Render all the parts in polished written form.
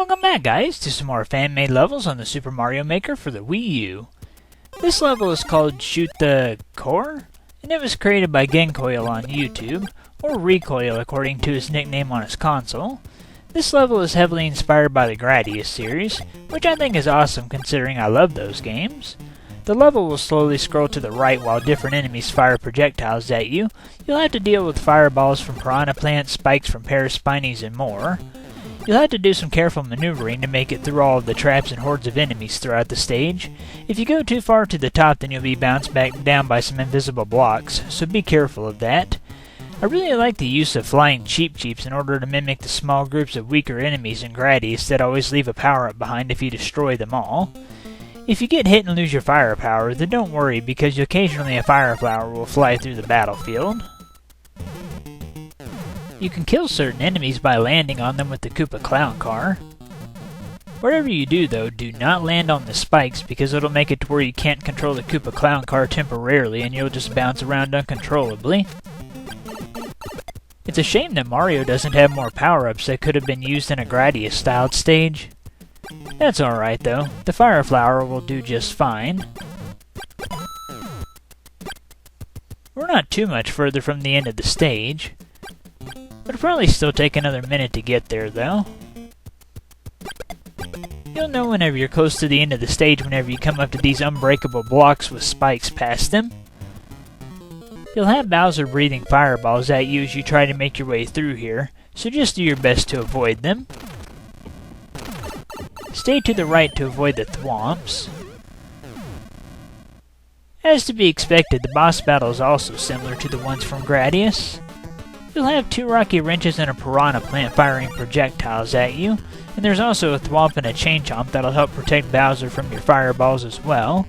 Welcome back, guys, to some more fan-made levels on the Super Mario Maker for the Wii U. This level is called Shoot the Core, and it was created by Gencoil on YouTube, or Recoil according to his nickname on his console. This level is heavily inspired by the Gradius series, which I think is awesome considering I love those games. The level will slowly scroll to the right while different enemies fire projectiles at you. You'll have to deal with fireballs from piranha plants, spikes from paraspinies, and more. You'll have to do some careful maneuvering to make it through all of the traps and hordes of enemies throughout the stage. If you go too far to the top, then you'll be bounced back down by some invisible blocks, so be careful of that. I really like the use of flying Cheep-Cheeps in order to mimic the small groups of weaker enemies in Gradius that always leave a power-up behind if you destroy them all. If you get hit and lose your firepower, then don't worry because occasionally a fire flower will fly through the battlefield. You can kill certain enemies by landing on them with the Koopa Clown Car. Whatever you do though, do not land on the spikes because it'll make it to where you can't control the Koopa Clown Car temporarily and you'll just bounce around uncontrollably. It's a shame that Mario doesn't have more power-ups that could have been used in a Gradius-styled stage. That's alright though, the Fire Flower will do just fine. We're not too much further from the end of the stage. It'll probably still take another minute to get there, though. You'll know whenever you're close to the end of the stage whenever you come up to these unbreakable blocks with spikes past them. You'll have Bowser breathing fireballs at you as you try to make your way through here, so just do your best to avoid them. Stay to the right to avoid the Thwomps. As to be expected, the boss battle is also similar to the ones from Gradius. You'll have two rocky wrenches and a piranha plant firing projectiles at you, and there's also a Thwomp and a Chain Chomp that'll help protect Bowser from your fireballs as well.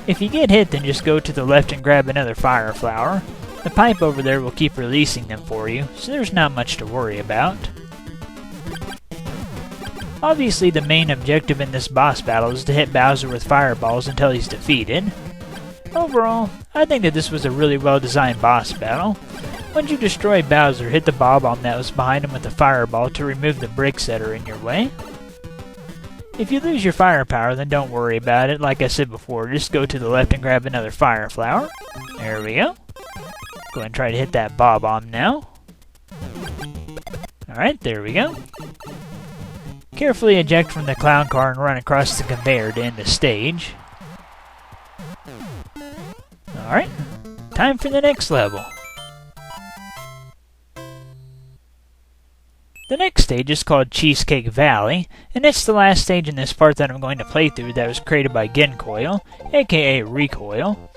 If you get hit, then just go to the left and grab another fire flower. The pipe over there will keep releasing them for you, so there's not much to worry about. Obviously, the main objective in this boss battle is to hit Bowser with fireballs until he's defeated. Overall, I think that this was a really well-designed boss battle. Once you destroy Bowser, hit the Bomb-omb that was behind him with a fireball to remove the bricks that are in your way. If you lose your firepower, then don't worry about it. Like I said before, just go to the left and grab another fire flower. There we go. Go ahead and try to hit that Bomb-omb now. Alright, there we go. Carefully eject from the clown car and run across the conveyor to end the stage. Alright, time for the next level. The next stage is called Cheesecake Valley, and it's the last stage in this part that I'm going to play through that was created by Gencoil, aka Recoil.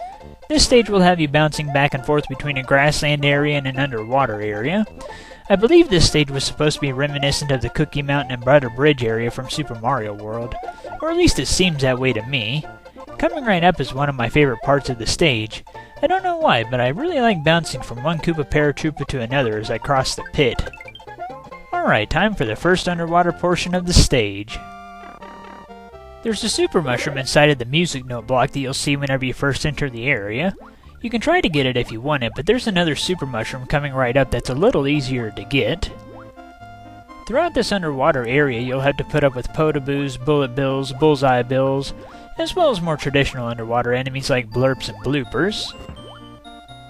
This stage will have you bouncing back and forth between a grassland area and an underwater area. I believe this stage was supposed to be reminiscent of the Cookie Mountain and Butter Bridge area from Super Mario World, or at least it seems that way to me. Coming right up is one of my favorite parts of the stage. I don't know why, but I really like bouncing from one Koopa Paratroopa to another as I cross the pit. Alright, time for the first underwater portion of the stage. There's a super mushroom inside of the music note block that you'll see whenever you first enter the area. You can try to get it if you want it, but there's another super mushroom coming right up that's a little easier to get. Throughout this underwater area, you'll have to put up with Potaboos, Bullet Bills, Bullseye Bills, as well as more traditional underwater enemies like Blurps and Bloopers.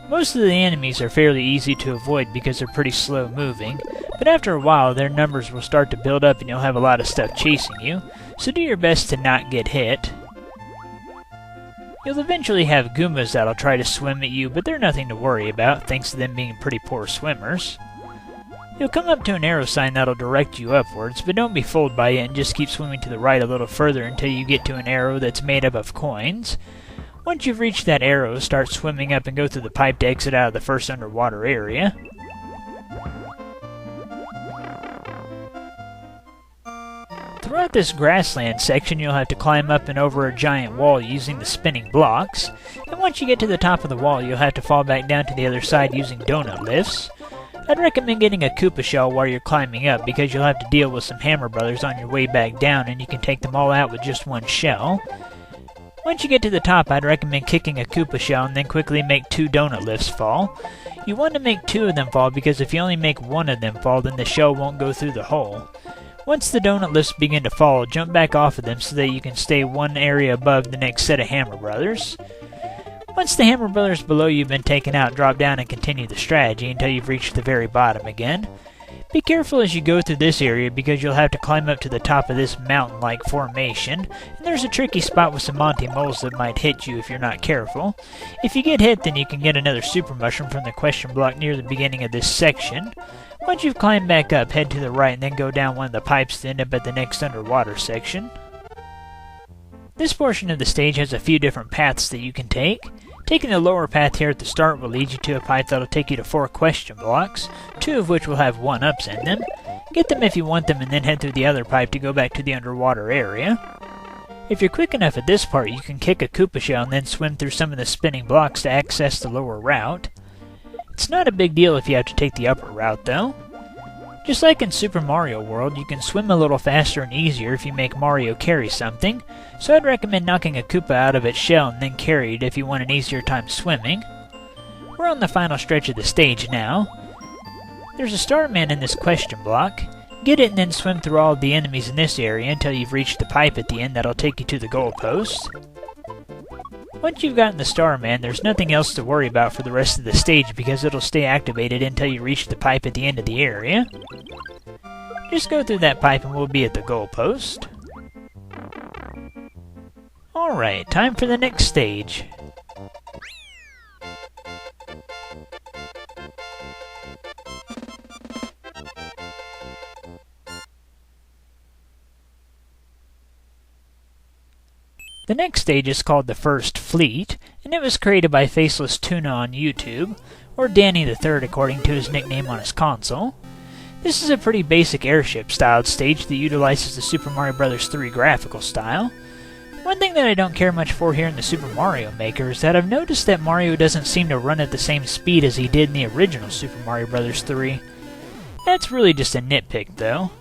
Most of the enemies are fairly easy to avoid because they're pretty slow moving, but after a while their numbers will start to build up and you'll have a lot of stuff chasing you, so do your best to not get hit. You'll eventually have Goombas that'll try to swim at you, but they're nothing to worry about thanks to them being pretty poor swimmers. You'll come up to an arrow sign that'll direct you upwards, but don't be fooled by it and just keep swimming to the right a little further until you get to an arrow that's made up of coins. Once you've reached that arrow, start swimming up and go through the pipe to exit out of the first underwater area. Throughout this grassland section, you'll have to climb up and over a giant wall using the spinning blocks, and once you get to the top of the wall, you'll have to fall back down to the other side using donut lifts. I'd recommend getting a Koopa shell while you're climbing up because you'll have to deal with some Hammer Brothers on your way back down and you can take them all out with just one shell. Once you get to the top, I'd recommend kicking a Koopa shell and then quickly make 2 donut lifts fall. You want to make 2 of them fall because if you only make 1 of them fall, then the shell won't go through the hole. Once the donut lifts begin to fall, jump back off of them so that you can stay one area above the next set of Hammer Brothers. Once the Hammer Brothers below you have been taken out, drop down and continue the strategy until you've reached the very bottom again. Be careful as you go through this area because you'll have to climb up to the top of this mountain-like formation, and there's a tricky spot with some Monty moles that might hit you if you're not careful. If you get hit, then you can get another super mushroom from the question block near the beginning of this section. Once you've climbed back up, head to the right and then go down one of the pipes to end up at the next underwater section. This portion of the stage has a few different paths that you can take. Taking the lower path here at the start will lead you to a pipe that'll take you to 4 question blocks, 2 of which will have 1-ups in them. Get them if you want them and then head through the other pipe to go back to the underwater area. If you're quick enough at this part, you can kick a Koopa shell and then swim through some of the spinning blocks to access the lower route. It's not a big deal if you have to take the upper route though. Just like in Super Mario World, you can swim a little faster and easier if you make Mario carry something, so I'd recommend knocking a Koopa out of its shell and then carry it if you want an easier time swimming. We're on the final stretch of the stage now. There's a Starman in this question block. Get it and then swim through all of the enemies in this area until you've reached the pipe at the end that'll take you to the goalpost. Once you've gotten the Starman, there's nothing else to worry about for the rest of the stage because it'll stay activated until you reach the pipe at the end of the area. Just go through that pipe and we'll be at the goalpost. Alright, time for the next stage. The next stage is called the First Fleet, and it was created by Faceless Tuna on YouTube, or Danny the Third according to his nickname on his console. This is a pretty basic airship-styled stage that utilizes the Super Mario Bros. 3 graphical style. One thing that I don't care much for here in the Super Mario Maker is that I've noticed that Mario doesn't seem to run at the same speed as he did in the original Super Mario Bros. 3. That's really just a nitpick though.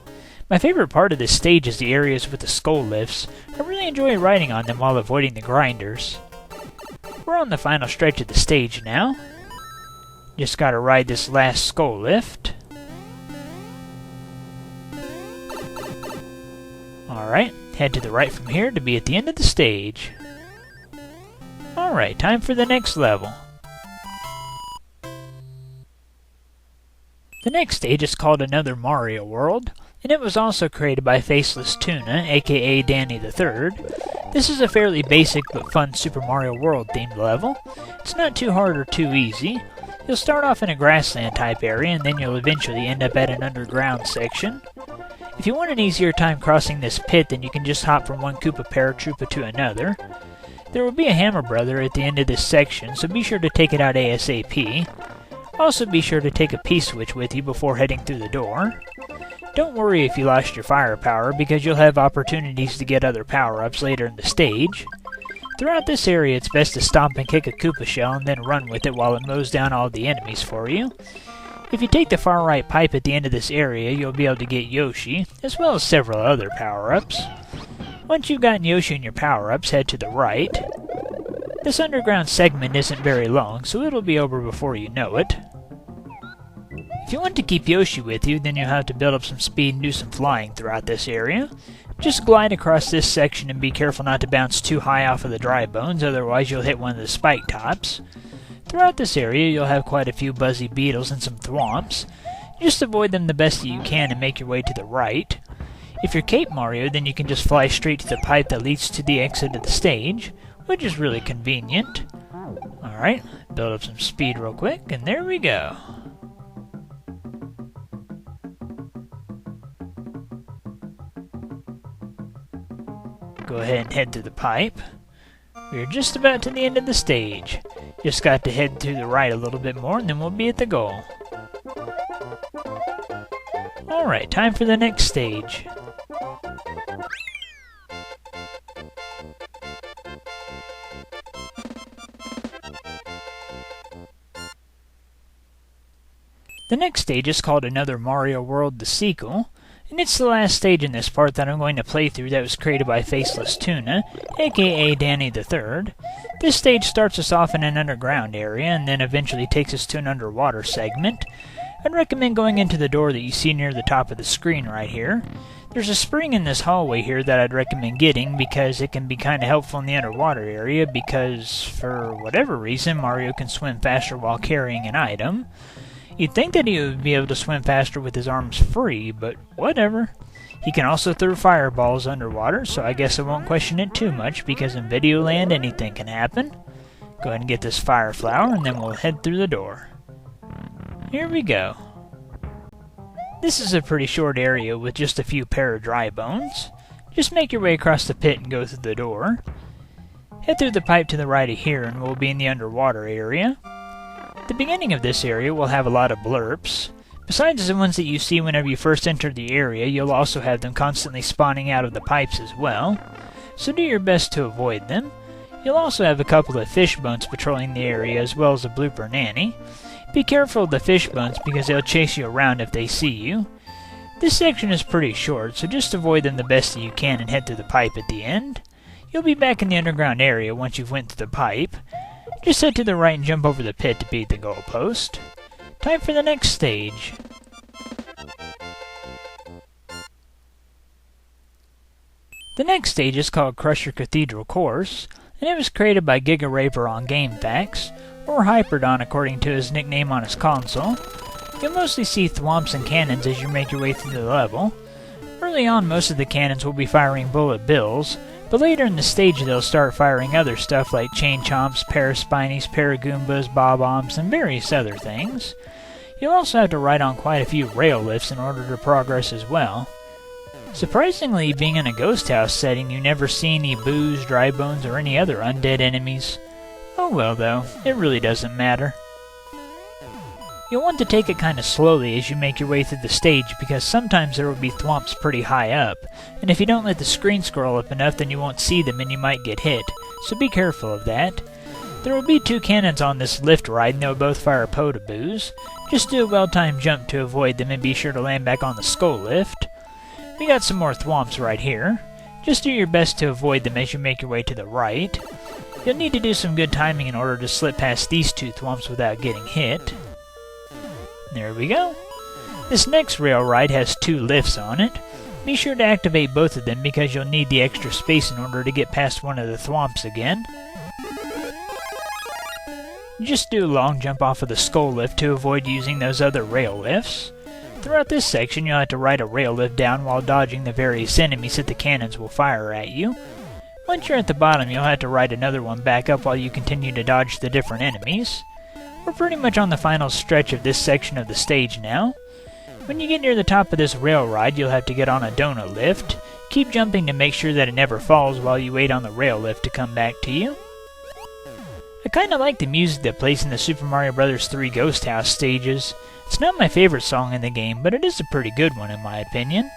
My favorite part of this stage is the areas with the skull lifts. I really enjoy riding on them while avoiding the grinders. We're on the final stretch of the stage now. Just gotta ride this last skull lift. Alright, head to the right from here to be at the end of the stage. Alright, time for the next level. The next stage is called Another Mario World, and it was also created by Faceless Tuna, aka Danny the Third. This is a fairly basic but fun Super Mario World themed level. It's not too hard or too easy. You'll start off in a grassland type area and then you'll eventually end up at an underground section. If you want an easier time crossing this pit, then you can just hop from one Koopa Paratroopa to another. There will be a Hammer Brother at the end of this section, so be sure to take it out ASAP. Also be sure to take a P-switch with you before heading through the door. Don't worry if you lost your firepower, because you'll have opportunities to get other power-ups later in the stage. Throughout this area, it's best to stomp and kick a Koopa shell and then run with it while it mows down all the enemies for you. If you take the far right pipe at the end of this area, you'll be able to get Yoshi, as well as several other power-ups. Once you've gotten Yoshi and your power-ups, head to the right. This underground segment isn't very long, so it'll be over before you know it. If you want to keep Yoshi with you, then you'll have to build up some speed and do some flying throughout this area. Just glide across this section and be careful not to bounce too high off of the dry bones, otherwise you'll hit one of the spike tops. Throughout this area, you'll have quite a few buzzy beetles and some thwomps. Just avoid them the best that you can and make your way to the right. If you're Cape Mario, then you can just fly straight to the pipe that leads to the exit of the stage, which is really convenient. Alright, build up some speed real quick, and there we go. Go ahead and head through the pipe. We're just about to the end of the stage. Just got to head to the right a little bit more and then we'll be at the goal. Alright, time for the next stage. The next stage is called Another Mario World, the sequel. And it's the last stage in this part that I'm going to play through that was created by Faceless Tuna, aka Danny the Third. This stage starts us off in an underground area and then eventually takes us to an underwater segment. I'd recommend going into the door that you see near the top of the screen right here. There's a spring in this hallway here that I'd recommend getting because it can be kind of helpful in the underwater area because, for whatever reason, Mario can swim faster while carrying an item. You'd think that he would be able to swim faster with his arms free, but whatever. He can also throw fireballs underwater, so I guess I won't question it too much because in Video Land anything can happen. Go ahead and get this fire flower and then we'll head through the door. Here we go. This is a pretty short area with just a few pair of dry bones. Just make your way across the pit and go through the door. Head through the pipe to the right of here and we'll be in the underwater area. The beginning of this area will have a lot of blurps. Besides the ones that you see whenever you first enter the area, you'll also have them constantly spawning out of the pipes as well, so do your best to avoid them. You'll also have a couple of fish bones patrolling the area as well as a blooper nanny. Be careful of the fish bones because they'll chase you around if they see you. This section is pretty short, so just avoid them the best that you can and head through the pipe at the end. You'll be back in the underground area once you've went through the pipe. Just head to the right and jump over the pit to beat the goalpost. Time for the next stage. The next stage is called Crusher Cathedral Course, and it was created by Giga Raver on GameFAQs, or Hyperdon according to his nickname on his console. You'll mostly see thwomps and cannons as you make your way through the level. Early on, most of the cannons will be firing bullet bills, but later in the stage they'll start firing other stuff like chain chomps, paraspinies, paragoombas, bob-ombs, and various other things. You'll also have to ride on quite a few rail lifts in order to progress as well. Surprisingly, being in a ghost house setting, you never see any boos, dry bones, or any other undead enemies. Oh well though, it really doesn't matter. You'll want to take it kinda slowly as you make your way through the stage because sometimes there will be thwomps pretty high up, and if you don't let the screen scroll up enough then you won't see them and you might get hit, so be careful of that. There will be two cannons on this lift ride and they'll both fire potaboos. Just do a well-timed jump to avoid them and be sure to land back on the skull lift. We got some more thwomps right here. Just do your best to avoid them as you make your way to the right. You'll need to do some good timing in order to slip past these two thwomps without getting hit. There we go. This next rail ride has two lifts on it. Be sure to activate both of them because you'll need the extra space in order to get past one of the thwomps again. Just do a long jump off of the skull lift to avoid using those other rail lifts. Throughout this section you'll have to ride a rail lift down while dodging the various enemies that the cannons will fire at you. Once you're at the bottom you'll have to ride another one back up while you continue to dodge the different enemies. We're pretty much on the final stretch of this section of the stage now. When you get near the top of this rail ride you'll have to get on a donut lift. Keep jumping to make sure that it never falls while you wait on the rail lift to come back to you. I kinda like the music that plays in the Super Mario Bros. 3 Ghost House stages. It's not my favorite song in the game, but it is a pretty good one in my opinion.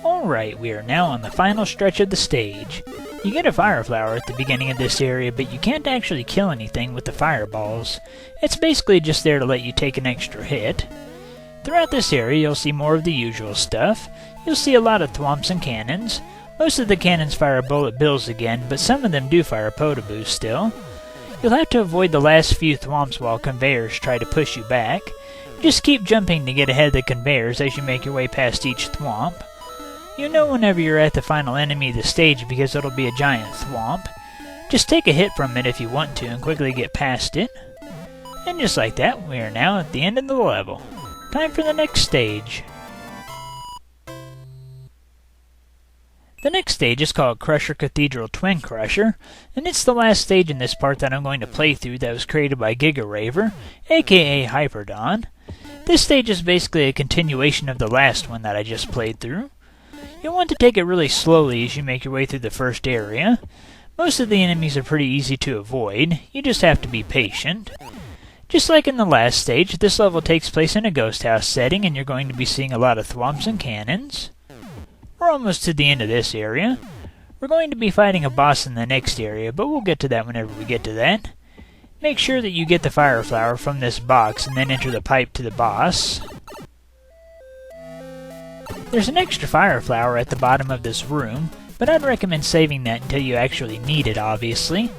Alright, we are now on the final stretch of the stage. You get a fire flower at the beginning of this area, but you can't actually kill anything with the fireballs. It's basically just there to let you take an extra hit. Throughout this area you'll see more of the usual stuff. You'll see a lot of thwomps and cannons. Most of the cannons fire bullet bills again, but some of them do fire potaboos still. You'll have to avoid the last few thwomps while conveyors try to push you back. Just keep jumping to get ahead of the conveyors as you make your way past each thwomp. You'll know whenever you're at the final enemy of the stage because it'll be a giant thwomp. Just take a hit from it if you want to and quickly get past it. And just like that, we are now at the end of the level. Time for the next stage. The next stage is called Crusher Cathedral Twincrusher, and it's the last stage in this part that I'm going to play through that was created by Giga Raver, aka Hyperdon. This stage is basically a continuation of the last one that I just played through. You'll want to take it really slowly as you make your way through the first area. Most of the enemies are pretty easy to avoid, you just have to be patient. Just like in the last stage, this level takes place in a ghost house setting and you're going to be seeing a lot of thwomps and cannons. We're almost to the end of this area. We're going to be fighting a boss in the next area, but we'll get to that whenever we get to that. Make sure that you get the fire flower from this box and then enter the pipe to the boss. There's an extra fire flower at the bottom of this room, but I'd recommend saving that until you actually need it, obviously.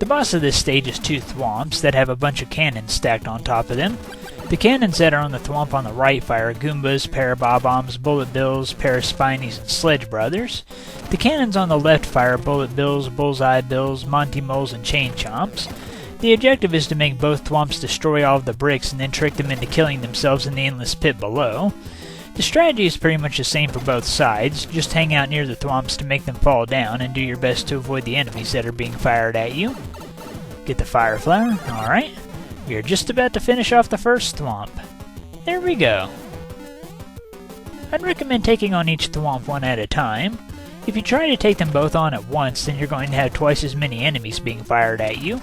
The boss of this stage is two Thwomps that have a bunch of cannons stacked on top of them. The cannons that are on the Thwomp on the right fire Goombas, Bomb-ombs, Bullet Bills, Spinies, and Sledge Brothers. The cannons on the left fire Bullet Bills, Bullseye Bills, Monty Moles, and Chain Chomps. The objective is to make both Thwomps destroy all of the bricks and then trick them into killing themselves in the endless pit below. The strategy is pretty much the same for both sides, just hang out near the Thwomps to make them fall down and do your best to avoid the enemies that are being fired at you. Get the fire flower, alright. We are just about to finish off the first Thwomp. There we go. I'd recommend taking on each Thwomp one at a time. If you try to take them both on at once, then you're going to have twice as many enemies being fired at you.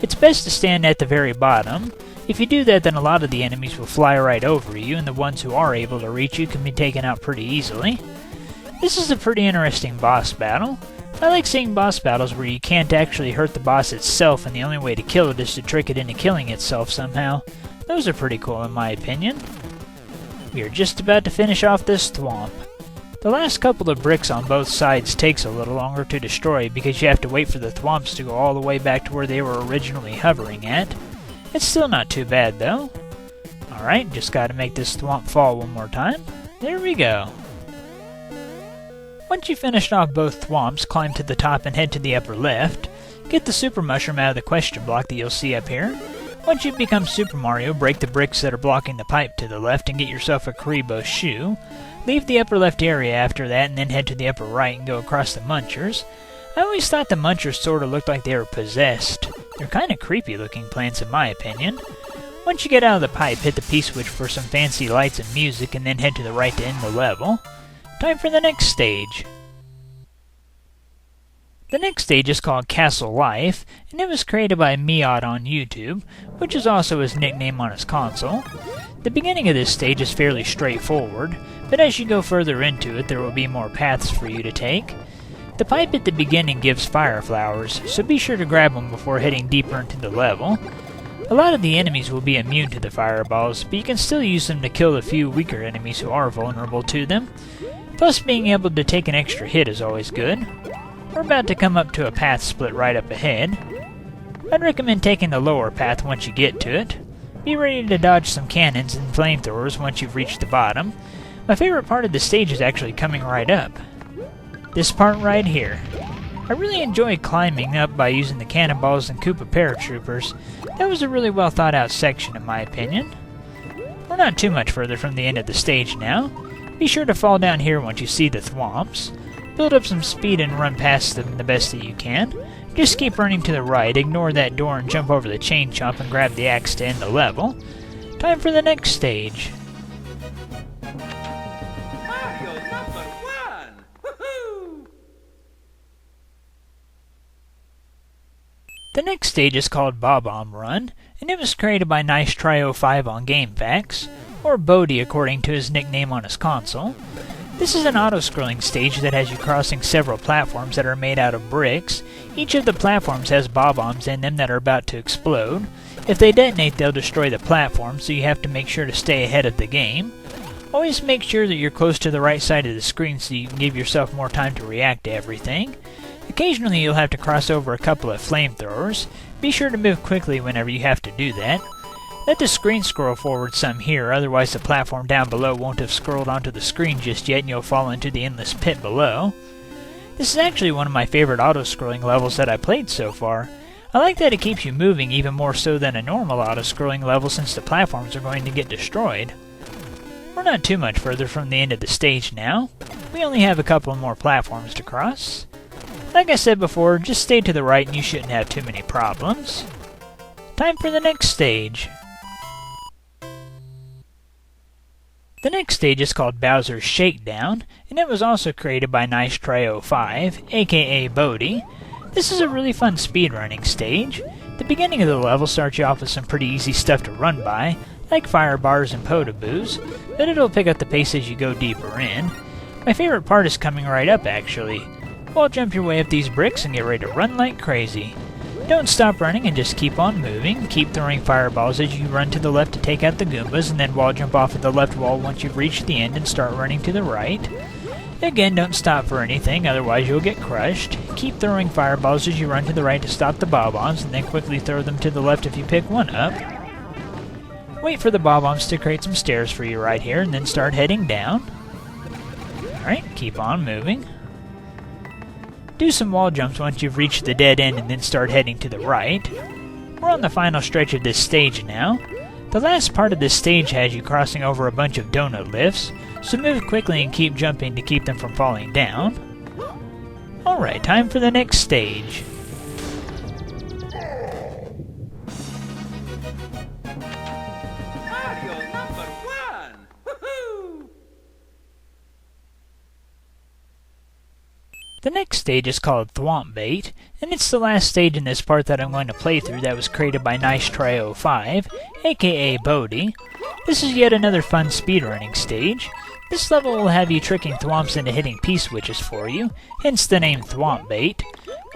It's best to stand at the very bottom. If you do that, then a lot of the enemies will fly right over you, and the ones who are able to reach you can be taken out pretty easily. This is a pretty interesting boss battle. I like seeing boss battles where you can't actually hurt the boss itself, and the only way to kill it is to trick it into killing itself somehow. Those are pretty cool in my opinion. We are just about to finish off this Thwomp. The last couple of bricks on both sides takes a little longer to destroy because you have to wait for the Thwomps to go all the way back to where they were originally hovering at. It's still not too bad though. Alright, just gotta make this Thwomp fall one more time. There we go. Once you've finished off both Thwomps, climb to the top and head to the upper left. Get the Super Mushroom out of the question block that you'll see up here. Once you've become Super Mario, break the bricks that are blocking the pipe to the left and get yourself a Karibo shoe. Leave the upper left area after that and then head to the upper right and go across the Munchers. I always thought the Munchers sorta looked like they were possessed. They're kinda creepy looking plants in my opinion. Once you get out of the pipe, hit the P-switch for some fancy lights and music and then head to the right to end the level. Time for the next stage. The next stage is called Castle Life, and it was created by Miot on YouTube, which is also his nickname on his console. The beginning of this stage is fairly straightforward, but as you go further into it, there will be more paths for you to take. The pipe at the beginning gives fire flowers, so be sure to grab them before heading deeper into the level. A lot of the enemies will be immune to the fireballs, but you can still use them to kill the few weaker enemies who are vulnerable to them. Plus, being able to take an extra hit is always good. We're about to come up to a path split right up ahead. I'd recommend taking the lower path once you get to it. Be ready to dodge some cannons and flamethrowers once you've reached the bottom. My favorite part of the stage is actually coming right up. This part right here. I really enjoy climbing up by using the cannonballs and Koopa paratroopers. That was a really well thought out section in my opinion. We're not too much further from the end of the stage now. Be sure to fall down here once you see the Thwomps. Build up some speed and run past them the best that you can. Just keep running to the right, ignore that door and jump over the chain chomp and grab the axe to end the level. Time for the next stage. Mario #1! Woohoo! The next stage is called Bomb-omb Run, and it was created by NiceTry05 on GameFAQs, or Bodhi according to his nickname on his console. This is an auto-scrolling stage that has you crossing several platforms that are made out of bricks. Each of the platforms has bob-ombs in them that are about to explode. If they detonate, they'll destroy the platform, so you have to make sure to stay ahead of the game. Always make sure that you're close to the right side of the screen so you can give yourself more time to react to everything. Occasionally you'll have to cross over a couple of flamethrowers. Be sure to move quickly whenever you have to do that. Let the screen scroll forward some here, otherwise the platform down below won't have scrolled onto the screen just yet and you'll fall into the endless pit below. This is actually one of my favorite auto-scrolling levels that I played so far. I like that it keeps you moving even more so than a normal auto-scrolling level since the platforms are going to get destroyed. We're not too much further from the end of the stage now. We only have a couple more platforms to cross. Like I said before, just stay to the right and you shouldn't have too many problems. Time for the next stage. The next stage is called Bowser's Shakedown, and it was also created by NiceTry05, aka Bodhi. This is a really fun speedrunning stage. The beginning of the level starts you off with some pretty easy stuff to run by, like fire bars and potaboos, but it'll pick up the pace as you go deeper in. My favorite part is coming right up, actually. Wall jump your way up these bricks and get ready to run like crazy. Don't stop running and just keep on moving. Keep throwing fireballs as you run to the left to take out the Goombas, and then wall jump off of the left wall once you've reached the end and start running to the right. Again, don't stop for anything, otherwise you'll get crushed. Keep throwing fireballs as you run to the right to stop the bomb-ombs, and then quickly throw them to the left if you pick one up. Wait for the bomb-ombs to create some stairs for you right here, and then start heading down. Alright, keep on moving. Do some wall jumps once you've reached the dead end, and then start heading to the right. We're on the final stretch of this stage now. The last part of this stage has you crossing over a bunch of donut lifts, so move quickly and keep jumping to keep them from falling down. Alright, time for the next stage. Mario #1! Woohoo! The next stage is called Thwomp Bait, and it's the last stage in this part that I'm going to play through that was created by NiceTry05, aka Bodhi. This is yet another fun speedrunning stage. This level will have you tricking Thwomps into hitting P-switches for you, hence the name Thwomp Bait.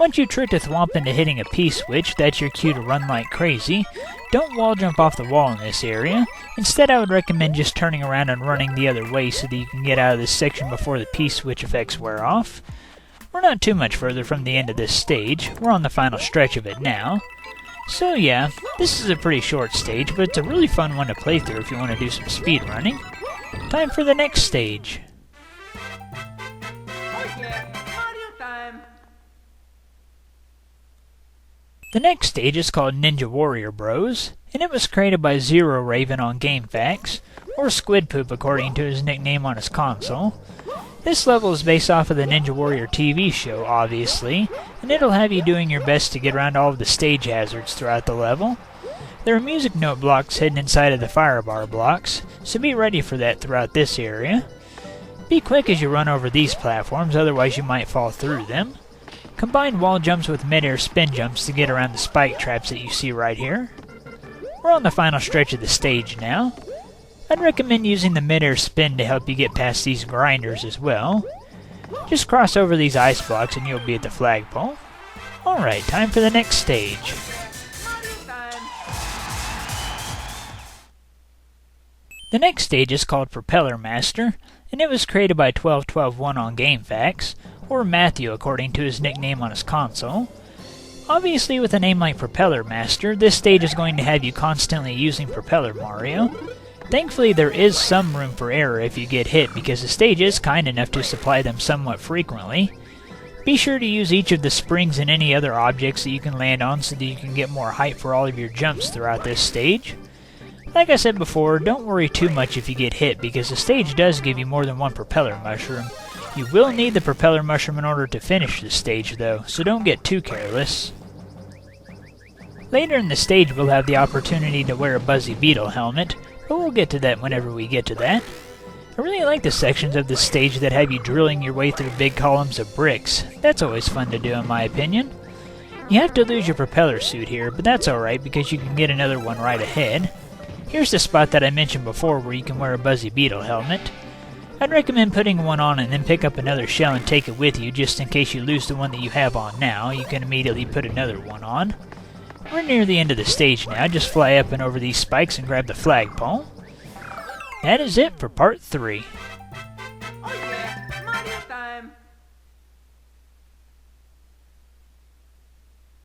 Once you trick a Thwomp into hitting a P-switch, that's your cue to run like crazy. Don't wall jump off the wall in this area. Instead, I would recommend just turning around and running the other way so that you can get out of this section before the P-switch effects wear off. We're not too much further from the end of this stage. We're on the final stretch of it now. So yeah, this is a pretty short stage, but it's a really fun one to play through if you want to do some speedrunning. Time for the next stage. Oh yeah, Mario time! The next stage is called Ninja Warrior Bros, and it was created by Zero Raven on GameFAQs, or Squid Poop according to his nickname on his console. This level is based off of the Ninja Warrior TV show, obviously, and it'll have you doing your best to get around all of the stage hazards throughout the level. There are music note blocks hidden inside of the firebar blocks, so be ready for that throughout this area. Be quick as you run over these platforms, otherwise you might fall through them. Combine wall jumps with mid-air spin jumps to get around the spike traps that you see right here. We're on the final stretch of the stage now. I'd recommend using the mid-air spin to help you get past these grinders as well. Just cross over these ice blocks and you'll be at the flagpole. Alright, time for the next stage. Mario time! The next stage is called Propeller Master, and it was created by 12121 on GameFAQs, or Matthew according to his nickname on his console. Obviously, with a name like Propeller Master, this stage is going to have you constantly using Propeller Mario. Thankfully, there is some room for error if you get hit, because the stage is kind enough to supply them somewhat frequently. Be sure to use each of the springs and any other objects that you can land on so that you can get more height for all of your jumps throughout this stage. Like I said before, don't worry too much if you get hit, because the stage does give you more than one propeller mushroom. You will need the propeller mushroom in order to finish the stage though, so don't get too careless. Later in the stage we'll have the opportunity to wear a Buzzy Beetle helmet, but we'll get to that whenever we get to that. I really like the sections of this stage that have you drilling your way through big columns of bricks. That's always fun to do in my opinion. You have to lose your propeller suit here, but that's alright because you can get another one right ahead. Here's the spot that I mentioned before where you can wear a Buzzy Beetle helmet. I'd recommend putting one on and then pick up another shell and take it with you just in case you lose the one that you have on now. You can immediately put another one on. We're near the end of the stage now. Just fly up and over these spikes and grab the flagpole. That is it for part 3.